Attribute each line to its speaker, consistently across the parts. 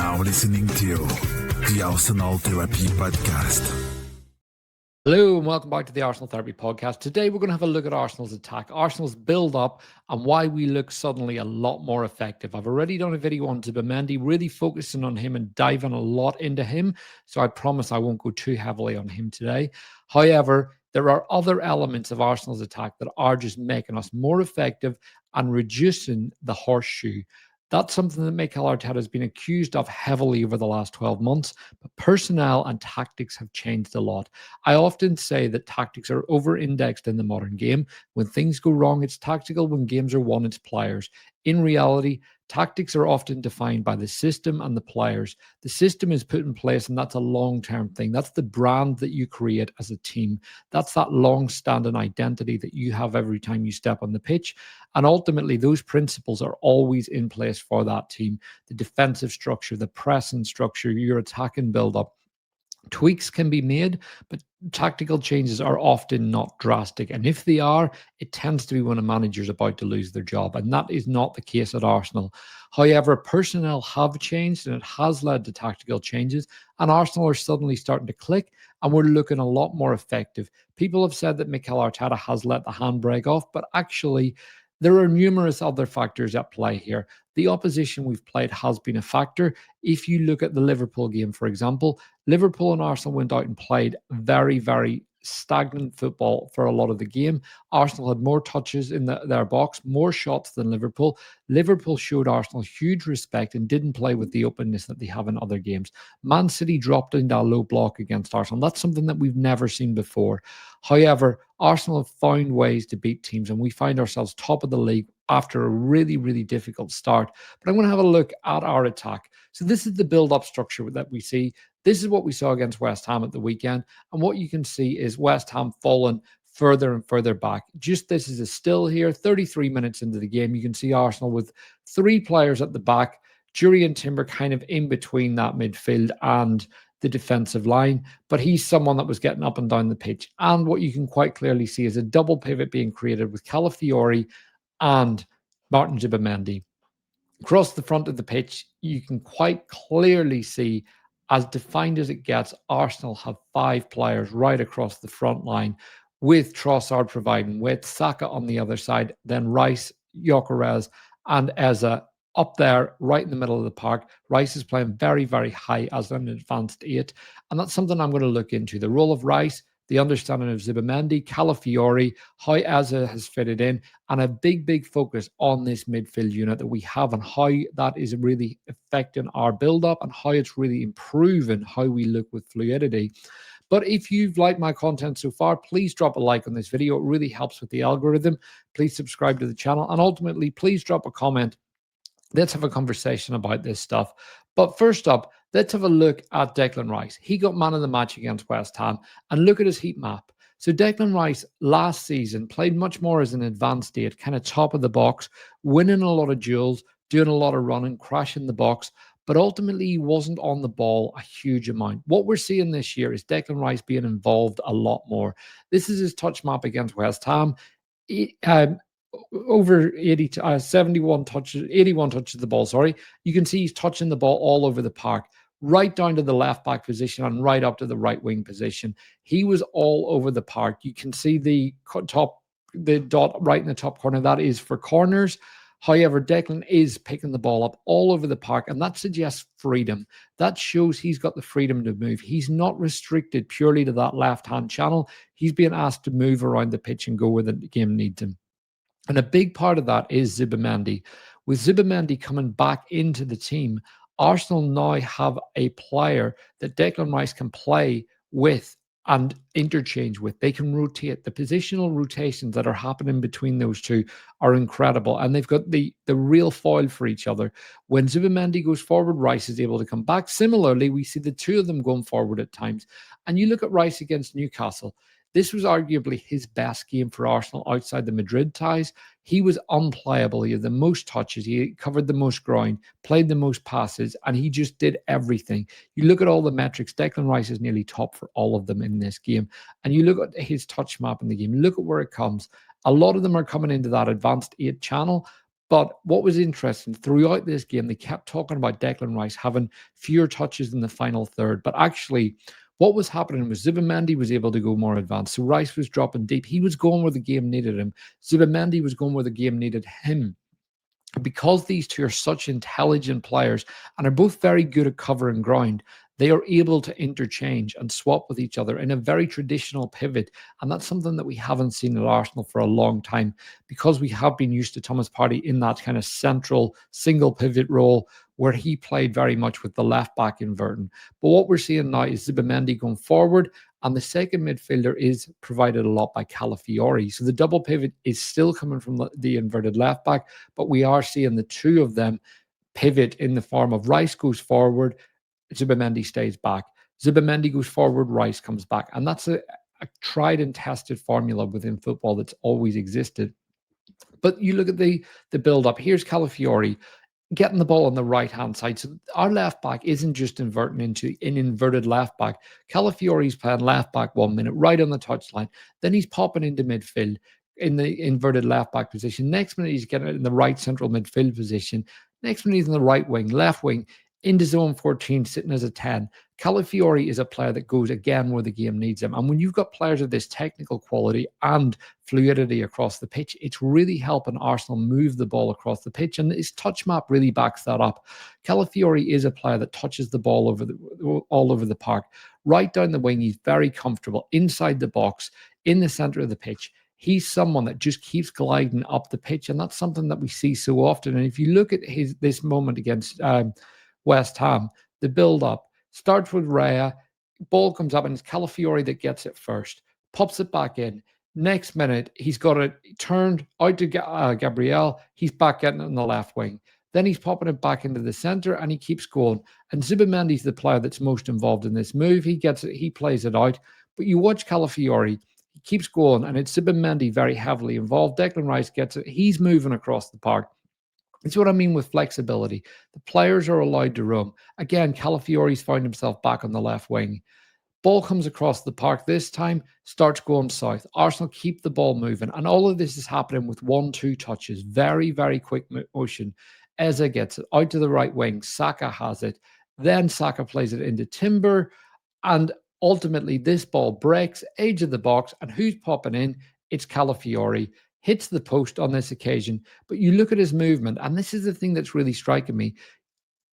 Speaker 1: now listening to the Arsenal Therapy Podcast.
Speaker 2: Hello and welcome back to the Arsenal Therapy Podcast. Today we're going to have a look at Arsenal's attack, Arsenal's build-up, and why we look suddenly a lot more effective. I've already done a video on Zubimendi, really focusing on him and diving a lot into him, so I promise I won't go too heavily on him today. However, there are other elements of Arsenal's attack that are just making us more effective and reducing the horseshoe. That's something that Mikel Arteta has been accused of heavily over the last 12 months, but personnel and tactics have changed a lot. I often say that tactics are over-indexed in the modern game. When things go wrong, it's tactical. When games are won, it's players. In reality, tactics are often defined by the system and the players. The system is put in place, and that's a long-term thing. That's the brand that you create as a team. That's that long-standing identity that you have every time you step on the pitch. And ultimately, those principles are always in place for that team. The defensive structure, the pressing structure, your attacking build-up. Tweaks can be made, but tactical changes are often not drastic. And if they are, it tends to be when a manager's about to lose their job. And that is not the case at Arsenal. However, personnel have changed and it has led to tactical changes. And Arsenal are suddenly starting to click and we're looking a lot more effective. People have said that Mikel Arteta has let the handbrake off, but actually, there are numerous other factors at play here. The opposition we've played has been a factor. If you look at the Liverpool game, for example, Liverpool and Arsenal went out and played very, very stagnant football for a lot of the game. Arsenal had more touches in their box, more shots than Liverpool. Liverpool showed Arsenal huge respect and didn't play with the openness that they have in other games. Man City dropped into a low block against Arsenal. That's something that we've never seen before. However, Arsenal have found ways to beat teams, and we find ourselves top of the league after a really, really difficult start. But I'm going to have a look at our attack. So this is the build-up structure that we see. This is what we saw against West Ham at the weekend. And what you can see is West Ham falling further and further back. Just this is a still here, 33 minutes into the game. You can see Arsenal with three players at the back, Jurriën Timber kind of in between that midfield and the defensive line, but he's someone that was getting up and down the pitch. And what you can quite clearly see is a double pivot being created with Calafiori and Martin Zubimendi. Across the front of the pitch, you can quite clearly see, as defined as it gets, Arsenal have five players right across the front line, with Trossard providing width, Saka on the other side, then Rice, Gyokeres, and Eze up there right in the middle of the park. Rice is playing very, very high as an advanced 8, and that's something I'm going to look into. The role of Rice, the understanding of Zubimendi, Calafiori, how Eze has fitted in, and a big, big focus on this midfield unit that we have and how that is really affecting our build-up and how it's really improving how we look with fluidity. But if you've liked my content so far, please drop a like on this video. It really helps with the algorithm. Please subscribe to the channel, and ultimately, please drop a comment. Let's have a conversation about this stuff. But first up, let's have a look at Declan Rice. He got man of the match against West Ham, and look at his heat map. So Declan Rice last season played much more as an advanced 8, kind of top of the box, winning a lot of duels, doing a lot of running, crashing the box, but ultimately he wasn't on the ball a huge amount. What we're seeing this year is Declan Rice being involved a lot more. This is his touch map against West Ham. Over 71 touches, 81 touches of the ball, sorry. You can see he's touching the ball all over the park, right down to the left back position and right up to the right wing position. He was all over the park. You can see the dot right in the top corner. That is for corners. However, Declan is picking the ball up all over the park, and that suggests freedom. That shows he's got the freedom to move. He's not restricted purely to that left-hand channel. He's being asked to move around the pitch and go where the game needs him. And a big part of that is Zubimendi. With Zubimendi coming back into the team, Arsenal now have a player that Declan Rice can play with and interchange with. They can rotate. The positional rotations that are happening between those two are incredible. And they've got the real foil for each other. When Zubimendi goes forward, Rice is able to come back. Similarly, we see the two of them going forward at times. And you look at Rice against Newcastle. This was arguably his best game for Arsenal outside the Madrid ties. He was unplayable. He had the most touches. He covered the most ground, played the most passes, and he just did everything. You look at all the metrics, Declan Rice is nearly top for all of them in this game. And you look at his touch map in the game, look at where it comes. A lot of them are coming into that advanced 8 channel, But what was interesting, throughout this game, they kept talking about Declan Rice having fewer touches in the final third. But actually, what was happening was Zubimendi was able to go more advanced. So Rice was dropping deep. He was going where the game needed him. Zubimendi was going where the game needed him. Because these two are such intelligent players and are both very good at covering ground, they are able to interchange and swap with each other in a very traditional pivot. And that's something that we haven't seen at Arsenal for a long time, because we have been used to Thomas Partey in that kind of central single pivot role where he played very much with the left back inverting. But what we're seeing now is Zubimendi going forward, and the second midfielder is provided a lot by Calafiori. So the double pivot is still coming from the inverted left back, but we are seeing the two of them pivot in the form of Rice goes forward, Zubimendi stays back. Zubimendi goes forward, Rice comes back. And that's a tried and tested formula within football that's always existed. But you look at the build up. Here's Calafiori getting the ball on the right hand side. So our left back isn't just inverting into an inverted left back. Calafiori's playing left back 1 minute, right on the touchline. Then he's popping into midfield in the inverted left back position. Next minute, he's getting it in the right central midfield position. Next minute, he's in the right wing, left wing, into zone 14, sitting as a 10. Calafiori is a player that goes again where the game needs him. And when you've got players of this technical quality and fluidity across the pitch, it's really helping Arsenal move the ball across the pitch. And his touch map really backs that up. Calafiori is a player that touches the ball all over the park. Right down the wing, he's very comfortable. Inside the box, in the center of the pitch, he's someone that just keeps gliding up the pitch. And that's something that we see so often. And if you look at this moment against West Ham, the build-up starts with Raya, ball comes up, and it's Calafiori that gets it first, pops it back in. Next minute, he's got it turned out to Gabriel. He's back getting it on the left wing. Then he's popping it back into the center, and he keeps going. And Zubimendi's the player that's most involved in this move. He gets it, he plays it out. But you watch Calafiori, he keeps going, and it's Zubimendi very heavily involved. Declan Rice gets it. He's moving across the park. It's what I mean with flexibility. The players are allowed to roam. Again, Calafiori's found himself back on the left wing. Ball comes across the park this time, starts going south. Arsenal keep the ball moving. And all of this is happening with 1-2 touches. Very, very quick motion. Eze gets it out to the right wing. Saka has it. Then Saka plays it into Timber. And ultimately, this ball breaks, edge of the box. And who's popping in? It's Calafiori. Hits the post on this occasion. But you look at his movement, and this is the thing that's really striking me.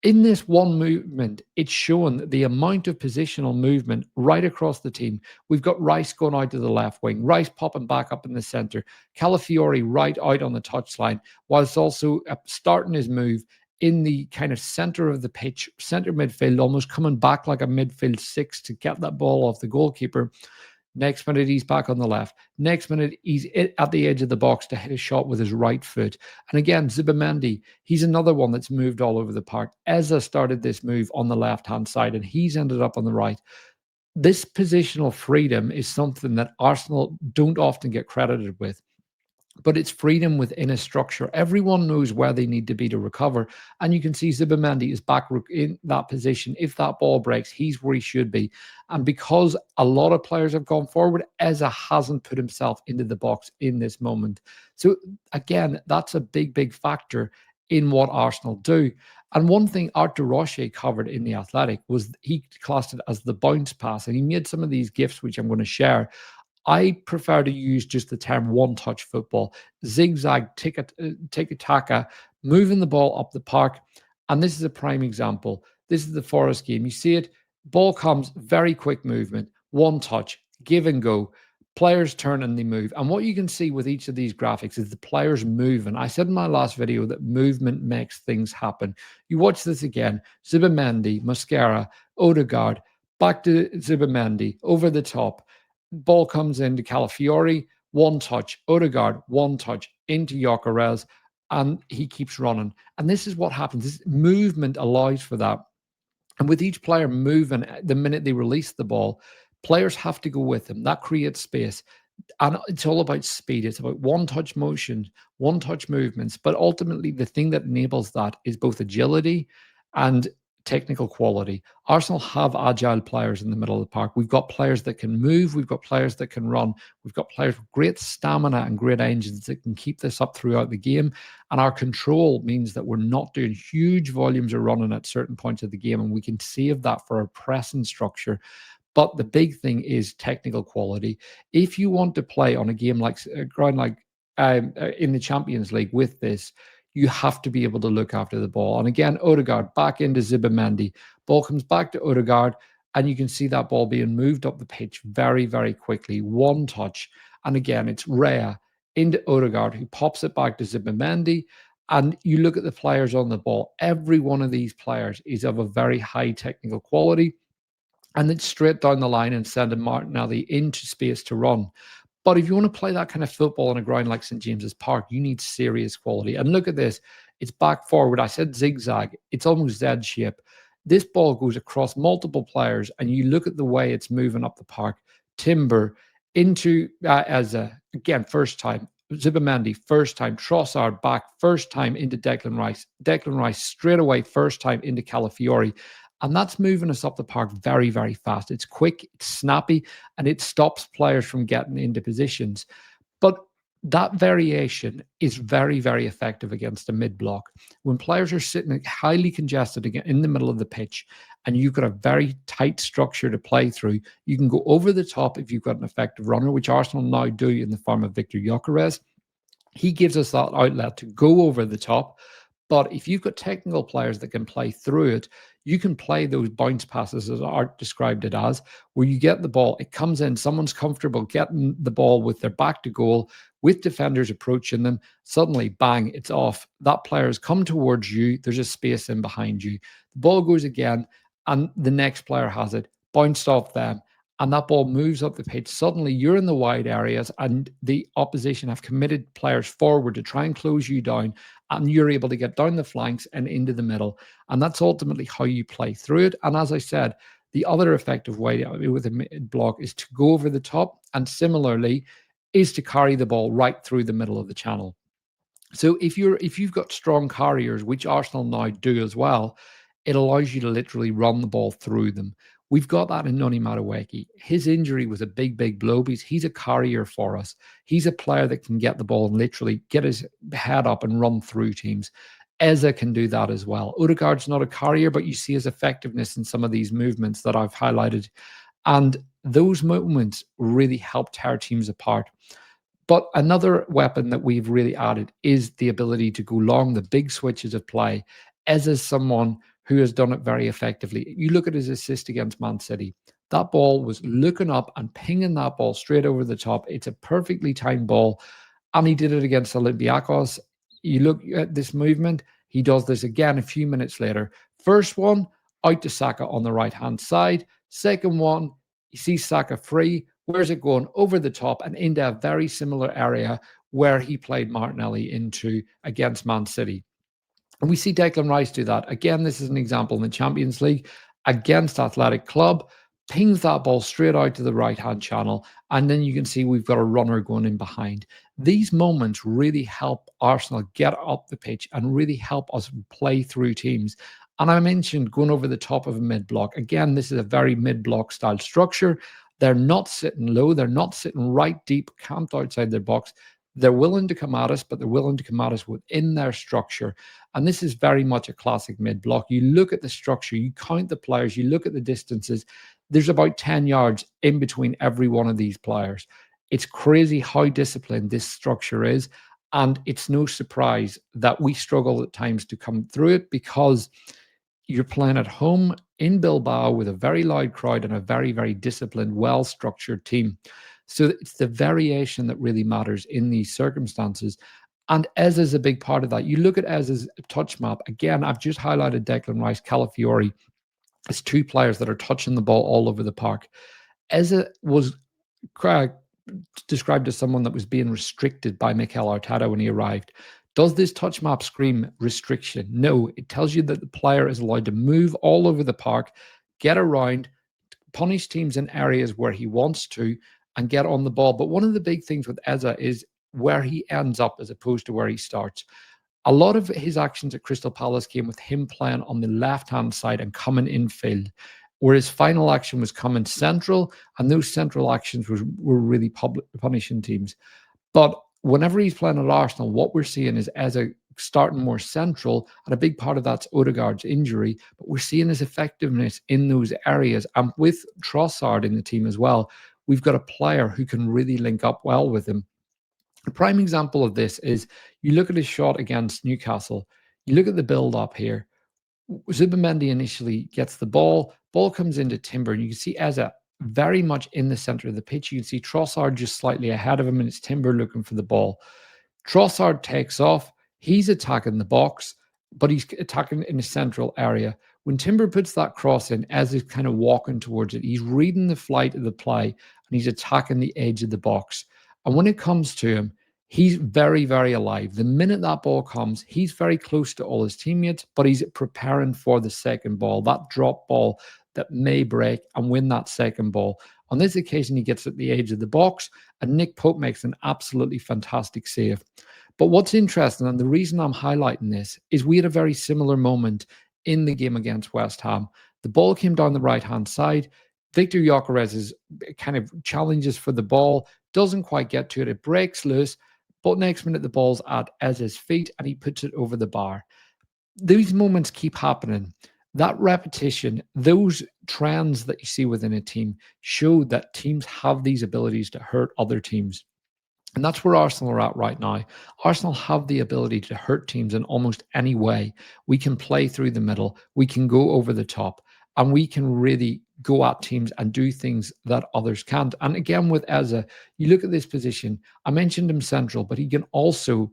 Speaker 2: In this one movement, it's shown the amount of positional movement right across the team. We've got Rice going out to the left wing, Rice popping back up in the center, Calafiori right out on the touchline, whilst also starting his move in the kind of center of the pitch, center midfield, almost coming back like a midfield six to get that ball off the goalkeeper. Next minute, he's back on the left. Next minute, he's at the edge of the box to hit a shot with his right foot. And again, Zubimendi, he's another one that's moved all over the park. Eze started this move on the left-hand side, and he's ended up on the right. This positional freedom is something that Arsenal don't often get credited with. But it's freedom within a structure. Everyone knows where they need to be to recover. And you can see Zubimendi is back in that position. If that ball breaks, he's where he should be. And because a lot of players have gone forward, Eze hasn't put himself into the box in this moment. So again, that's a big, big factor in what Arsenal do. And one thing Art de Roche covered in The Athletic was he classed it as the bounce pass. And he made some of these gifs, which I'm going to share. I prefer to use just the term one-touch football, zigzag, tiki-taka, moving the ball up the park. And this is a prime example. This is the Forest game. You see it, ball comes, very quick movement, one touch, give and go. Players turn and they move. And what you can see with each of these graphics is the players moving. I said in my last video that movement makes things happen. You watch this again, Zubimendi, Mascara, Odegaard, back to Zubimendi, over the top. Ball comes into Calafiori, one touch. Odegaard, one touch into Gyokeres, and he keeps running. And this is what happens. This movement allows for that. And with each player moving, the minute they release the ball, players have to go with them. That creates space. And it's all about speed. It's about one-touch motion, one-touch movements. But ultimately, the thing that enables that is both agility and technical quality. Arsenal have agile players in the middle of the park. We've got players that can move. We've got players that can run. We've got players with great stamina and great engines that can keep this up throughout the game. And our control means that we're not doing huge volumes of running at certain points of the game. And we can save that for our pressing structure. But the big thing is technical quality. If you want to play on a game like a ground like in the Champions League with this, you have to be able to look after the ball. And again, Odegaard back into Zubimendi. Ball comes back to Odegaard, and you can see that ball being moved up the pitch very, very quickly. One touch. And again, it's Raya into Odegaard, who pops it back to Zubimendi. And you look at the players on the ball. Every one of these players is of a very high technical quality. And it's straight down the line and sending Martinelli into space to run. But if you want to play that kind of football on a ground like St. James's Park, you need serious quality. And look at this. It's back forward. I said zigzag. It's almost Z shape. This ball goes across multiple players, and you look at the way it's moving up the park. Timber into Eze, again, first time. Zubimendi, first time. Trossard back, first time into Declan Rice. Declan Rice straight away, first time into Calafiori. And that's moving us up the park very, very fast. It's quick, it's snappy, and it stops players from getting into positions. But that variation is very, very effective against a mid block. When players are sitting highly congested in the middle of the pitch and you've got a very tight structure to play through, you can go over the top if you've got an effective runner, which Arsenal now do in the form of Victor Gyokeres. He gives us that outlet to go over the top. But if you've got technical players that can play through it, you can play those bounce passes, as Art described it as, where you get the ball, it comes in, someone's comfortable getting the ball with their back to goal, with defenders approaching them, suddenly, bang, it's off. That player has come towards you, there's a space in behind you. The ball goes again, and the next player has it, bounced off them, and that ball moves up the pitch. Suddenly, you're in the wide areas, and the opposition have committed players forward to try and close you down, and you're able to get down the flanks and into the middle. And that's ultimately how you play through it. And as I said, the other effective way with a mid block is to go over the top, and similarly is to carry the ball right through the middle of the channel. So if you've got strong carriers, which Arsenal now do as well, it allows you to literally run the ball through them. We've got that in Noni Madueke. His injury was a big, big blow because he's a carrier for us. He's a player that can get the ball and literally get his head up and run through teams. Eze can do that as well. Odegaard's not a carrier, but you see his effectiveness in some of these movements that I've highlighted. And those moments really help tear teams apart. But another weapon that we've really added is the ability to go long, the big switches of play. As someone who has done it very effectively. You look at his assist against Man City. That ball was looking up and pinging that ball straight over the top. It's a perfectly timed ball. And he did it against Olympiacos. You look at this movement, he does this again a few minutes later. First one, out to Saka on the right-hand side. Second one, you see Saka free. Where's it going? Over the top and into a very similar area where he played Martinelli into against Man City. And we see Declan Rice do that. Again, this is an example in the Champions League against Athletic Club. Pings that ball straight out to the right-hand channel. And then you can see we've got a runner going in behind. These moments really help Arsenal get up the pitch and really help us play through teams. And I mentioned going over the top of a mid-block. Again, this is a very mid-block style structure. They're not sitting low. They're not sitting right deep, camped outside their box. They're willing to come at us, but they're willing to come at us within their structure. And this is very much a classic mid-block. You look at the structure, you count the players, you look at the distances. There's about 10 yards in between every one of these players. It's crazy how disciplined this structure is. And it's no surprise that we struggle at times to come through it because you're playing at home in Bilbao with a very loud crowd and a very, very disciplined, well-structured team. So it's the variation that really matters in these circumstances. And Eze is a big part of that. You look at Eze's touch map. Again, I've just highlighted Declan Rice, Calafiori as two players that are touching the ball all over the park. Eze was described as someone that was being restricted by Mikel Arteta when he arrived. Does this touch map scream restriction? No, it tells you that the player is allowed to move all over the park, get around, punish teams in areas where he wants to, and get on the ball. But one of the big things with Eze is where he ends up as opposed to where he starts. A lot of his actions at Crystal Palace came with him playing on the left-hand side and coming infield, where his final action was coming central, and those central actions were really punishing teams. But whenever he's playing at Arsenal, what we're seeing is Eze starting more central, and a big part of that's Odegaard's injury, but we're seeing his effectiveness in those areas. And with Trossard in the team as well, we've got a player who can really link up well with him. A prime example of this is you look at his shot against Newcastle, you look at the build-up here. Zubimendi initially gets the ball comes into Timber, and you can see Eze very much in the center of the pitch. You can see Trossard just slightly ahead of him, and it's Timber looking for the ball. Trossard takes off. He's attacking the box, but he's attacking in a central area. When Timber puts that cross in, Eze is kind of walking towards it. He's reading the flight of the play, and he's attacking the edge of the box. And when it comes to him, he's very, very alive. The minute that ball comes, he's very close to all his teammates, but he's preparing for the second ball, that drop ball that may break and win that second ball. On this occasion, he gets at the edge of the box, and Nick Pope makes an absolutely fantastic save. But what's interesting, and the reason I'm highlighting this, is we had a very similar moment in the game against West Ham. The ball came down the right-hand side. Victor Gyokeres kind of challenges for the ball, doesn't quite get to it. It breaks loose, but next minute the ball's at Eze's feet, and he puts it over the bar. These moments keep happening. That repetition, those trends that you see within a team show that teams have these abilities to hurt other teams. And that's where Arsenal are at right now. Arsenal have the ability to hurt teams in almost any way. We can play through the middle, we can go over the top, and we can really go at teams and do things that others can't. And again, with Eze, you look at this position. I mentioned him central, but he can also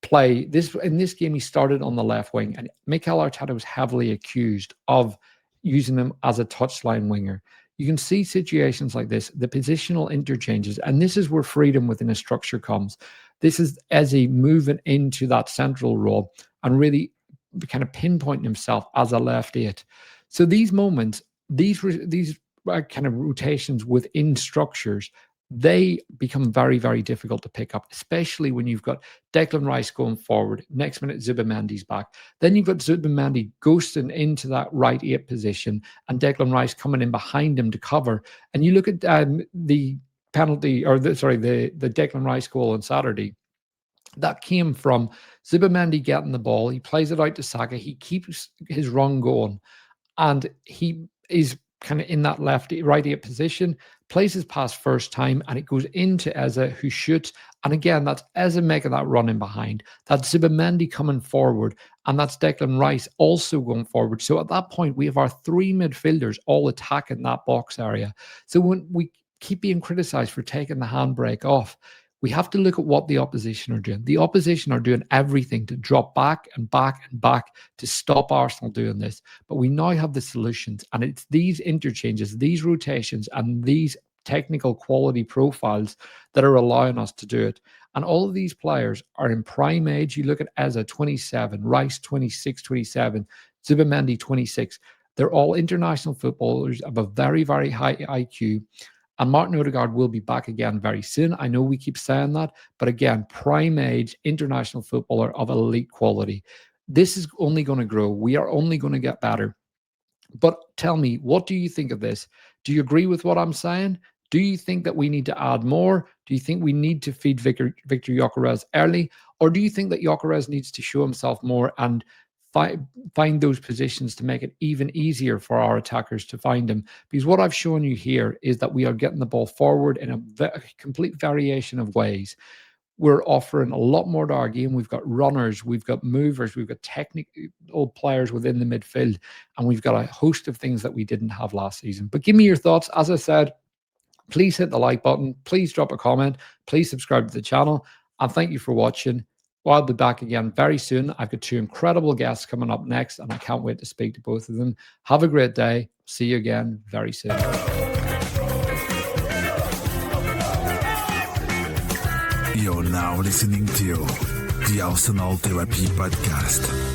Speaker 2: play this. In this game, he started on the left wing, and Mikel Arteta was heavily accused of using him as a touchline winger. You can see situations like this, the positional interchanges, and this is where freedom within a structure comes. This is Eze moving into that central role and really kind of pinpointing himself as a left eight. So these moments, these kind of rotations within structures, they become very, very difficult to pick up, especially when you've got Declan Rice going forward. Next minute, Zubimendi's back. Then you've got Zubimendi ghosting into that right eight position, and Declan Rice coming in behind him to cover. And you look at the penalty, or the Declan Rice goal on Saturday. That came from Zubimendi getting the ball. He plays it out to Saka. He keeps his run going, and he is kind of in that right eight position, plays his pass first time, and it goes into Eze, who shoots. And again, that's Eze making that run in behind. That's Zubimendi coming forward, and that's Declan Rice also going forward. So at that point, we have our three midfielders all attacking that box area. So when we keep being criticized for taking the handbrake off, we have to look at what the opposition are doing. The opposition are doing everything to drop back and back and back to stop Arsenal doing this. But we now have the solutions, and it's these interchanges, these rotations, and these technical quality profiles that are allowing us to do it. And all of these players are in prime age. You look at Eze, 27, Rice, 26, 27, Zubimendi, 26. They're all international footballers of a very, very high IQ. And Martin Odegaard will be back again very soon. I know we keep saying that, but again, prime age, international footballer of elite quality. This is only going to grow. We are only going to get better. But tell me, what do you think of this? Do you agree with what I'm saying? Do you think that we need to add more? Do you think we need to feed Victor Gyokeres early? Or do you think that Gyokeres needs to show himself more and find those positions to make it even easier for our attackers to find him? Because what I've shown you here is that we are getting the ball forward in a complete variation of ways. We're offering a lot more to our game. We've got runners, we've got movers, we've got technical players within the midfield, and we've got a host of things that we didn't have last season. But give me your thoughts. As I said, please hit the like button, please drop a comment, please subscribe to the channel, and thank you for watching. Well, I'll be back again very soon. I've got two incredible guests coming up next, and I can't wait to speak to both of them. Have a great day. See you again very soon.
Speaker 1: You're now listening to the Arsenal Therapy Podcast.